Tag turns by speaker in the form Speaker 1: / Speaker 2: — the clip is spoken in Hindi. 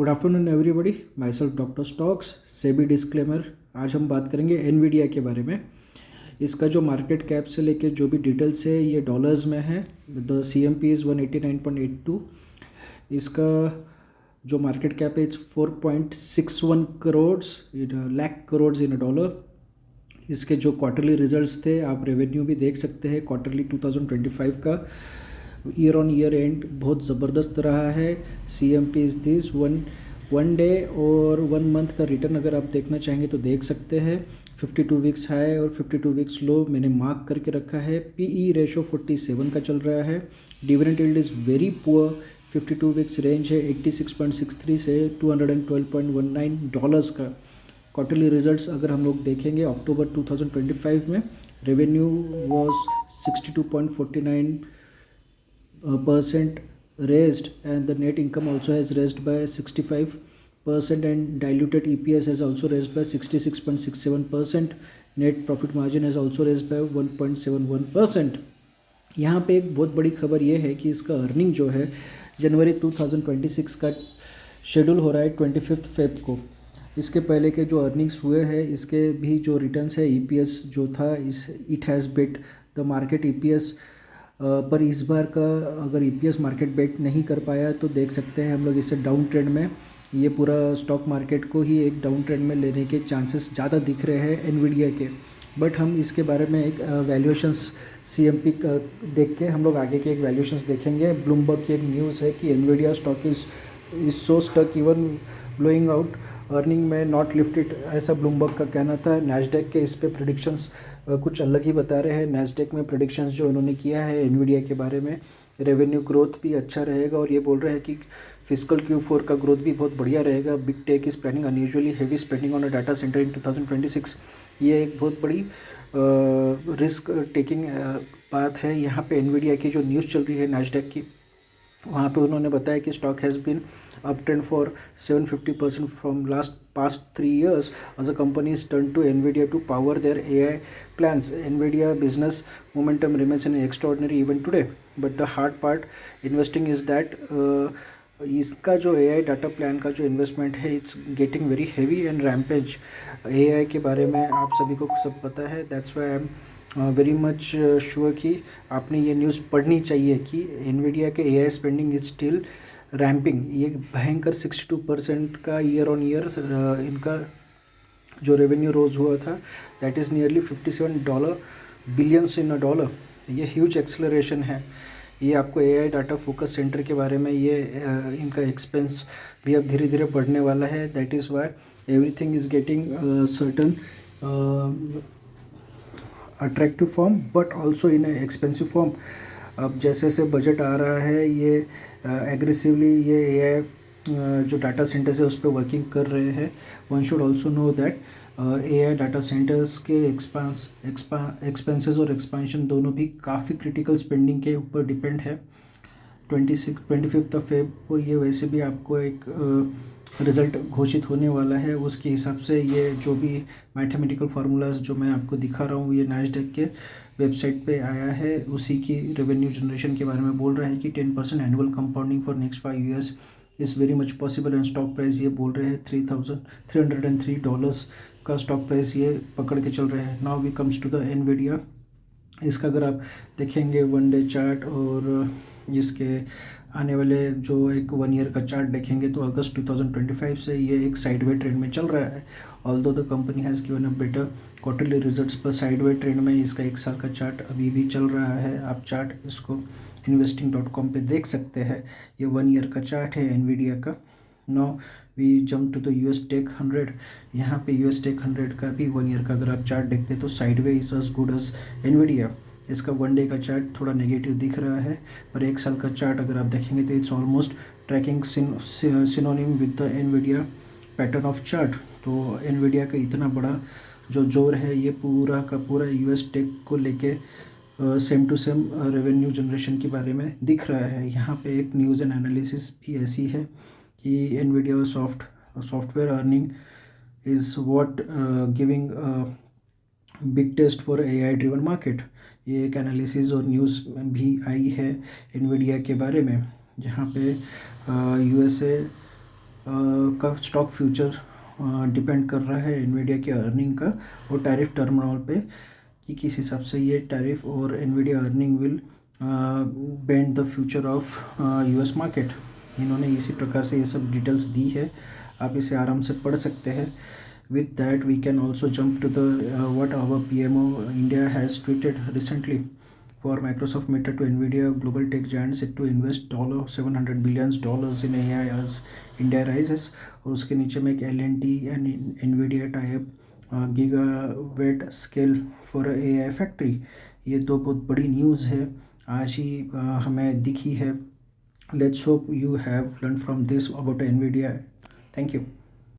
Speaker 1: Good afternoon everybody, my self doctor stocks SEBI disclaimer. आज हम बात करेंगे एनवीडिया के बारे में। इसका जो मार्केट कैप से लेके जो भी डिटेल्स है ये डॉलर्स में है। The CMP is 189.82। इसका जो मार्केट कैप है it's 4.61 crore lakh crore in dollar. इसके जो क्वार्टरली रिजल्ट्स थे, आप रेवेन्यू भी देख सकते हैं। क्वार्टरली 2025 का ईयर ऑन ईयर एंड बहुत ज़बरदस्त रहा है। CMP is this one day और 1 मंथ का रिटर्न अगर आप देखना चाहेंगे तो देख सकते हैं। 52 वीक्स हाई और 52 वीक्स लो मैंने मार्क करके रखा है। PE रेशो 47 का चल रहा है। Dividend yield is very poor. 52 weeks range है 86.63 से $212.19 का। क्वार्टरली रिजल्ट्स अगर हम लोग देखेंगे अक्टूबर 2025 में, revenue was 62.49% raised, and the net income also has raised by 65%, and diluted EPS has also raised by 66.67%. Net profit margin has also raised by 1.71%. यहाँ पे एक बहुत बड़ी खबर ये है कि इसका अर्निंग जो है जनवरी 2026 का शेड्यूल हो रहा है 25 फेब को। इसके पहले के जो अर्निंग्स हुए हैं इसके भी जो रिटर्न्स है, EPS जो था it has bit the market EPS। पर इस बार का अगर EPS मार्केट बेट नहीं कर पाया तो देख सकते हैं हम लोग इसे डाउन ट्रेंड में, ये पूरा स्टॉक मार्केट को ही एक डाउन ट्रेंड में लेने के चांसेस ज़्यादा दिख रहे हैं एनवीडिया के। बट हम इसके बारे में एक वैल्यूएशंस CMP देख के हम लोग आगे के एक वैल्यूएशंस देखेंगे। ब्लूमबर्ग की एक न्यूज़ है कि Nvidia stock is so stuck even blowing out earning में नॉट लिफ्टेड, ऐसा ब्लूमबर्ग का कहना था। नैस्डैक के इस पे प्रेडिक्शंस कुछ अलग ही बता रहे हैं। नैस्डैक में प्रेडिक्शंस जो उन्होंने किया है एनवीडिया के बारे में, रेवेन्यू ग्रोथ भी अच्छा रहेगा और ये बोल रहे हैं कि फिजिकल Q4 का ग्रोथ भी बहुत बढ़िया रहेगा। Big tech is planning unusually heavy spending on a data centre in 2026। ये एक बहुत बड़ी रिस्क टेकिंग बात है। यहाँ पे एनवीडिया की जो न्यूज़ चल रही है नैस्डैक की, वहाँ पे उन्होंने बताया कि stock has been up trend for 750% from past 3 years as a company is turned to NVIDIA to power their AI plans. NVIDIA business momentum remains an extraordinary even today, but the hard part investing is that इसका जो AI डाटा प्लान का जो इन्वेस्टमेंट है it's getting very heavy and rampage. AI के बारे में आप सभी को सब पता है। That's why I am very much sure कि आपने ये न्यूज़ पढ़नी चाहिए कि एनवीडिया के AI spending is still ramping. ये भयंकर 62% का ईयर ऑन ईयर इनका जो रेवेन्यू रोज हुआ था, that is nearly $57 billions in a dollar. ये ह्यूज एक्सेलरेशन है। ये आपको AI डाटा फोकस सेंटर के बारे में ये इनका एक्सपेंस भी अब धीरे धीरे बढ़ने वाला है। That is why everything is getting certain attractive form but also in expensive form. अब जैसे जैसे बजट आ रहा है ये एग्रेसिवली ये AI जो डाटा सेंटर्स है उस पर वर्किंग कर रहे हैं। One should also know that AI data centres के एक्सपेंसेस और एक्सपेंशन दोनों भी काफ़ी क्रिटिकल स्पेंडिंग के ऊपर डिपेंड है। 25 फेब को ये वैसे भी आपको एक रिज़ल्ट घोषित होने वाला है। उसके हिसाब से ये जो भी मैथमेटिकल फार्मूलाज जो मैं आपको दिखा रहा हूँ ये नैस्डैक के वेबसाइट पे आया है, उसी की रेवेन्यू जनरेशन के बारे में बोल रहा है कि 10% annual compounding for next 5 years is very much possible. And stock price ये बोल रहे हैं $303 का स्टॉक प्राइस ये पकड़ के चल रहे हैं। Now we comes to the Nvidia. इसका अगर आप देखेंगे 1 डे चार्ट और इसके आने वाले जो एक 1 ईयर का चार्ट देखेंगे तो अगस्त 2025 से ये एक साइडवे ट्रेंड में चल रहा है। Although the company has given a better quarterly results, पर साइडवे ट्रेंड में इसका 1 साल का चार्ट अभी भी चल रहा है। आप चार्ट इसको investing.com पे देख सकते हैं। ये 1 ईयर का चार्ट है एनवीडिया का। Now we jump to the US tech 100। यहाँ पे US टेक 100 का भी 1 ईयर का अगर आप चार्ट देखते हैं तो sideway is as good as Nvidia. इसका 1 डे का चार्ट थोड़ा नेगेटिव दिख रहा है, पर 1 साल का चार्ट अगर आप देखेंगे तो it's almost tracking synonym with the Nvidia pattern of chart. तो एनवीडिया का इतना बड़ा जो जोर है ये पूरा का पूरा US टेक को लेके same to same revenue generation के बारे में दिख रहा है। यहाँ पे एक न्यूज़ एंड एनालिसिस भी ऐसी है कि Nvidia software earning is what giving big test for AI driven market. ये एक एनालिसिस और न्यूज़ भी आई है एनवीडिया के बारे में, जहाँ पे USA का स्टॉक फ्यूचर डिपेंड कर रहा है एनवीडिया के अर्निंग का और टैरिफ टर्मिनल पे कि किस हिसाब से ये टैरिफ और Nvidia earning will bend the future of US market. इन्होंने इसी प्रकार से ये सब डिटेल्स दी है, आप इसे आराम से पढ़ सकते हैं। With that, we can also jump to the what our PMO India has tweeted recently. For Microsoft Meta to Nvidia, global tech giant set to invest $700 billion in AI as India rises. और उसके नीचे में एक L&T and Nvidia tie-up gigawatt scale for AI factory। ये तो बहुत बड़ी न्यूज़ है, आज ही हमें दिखी है। Let's hope you have learned from this about Nvidia. Thank you.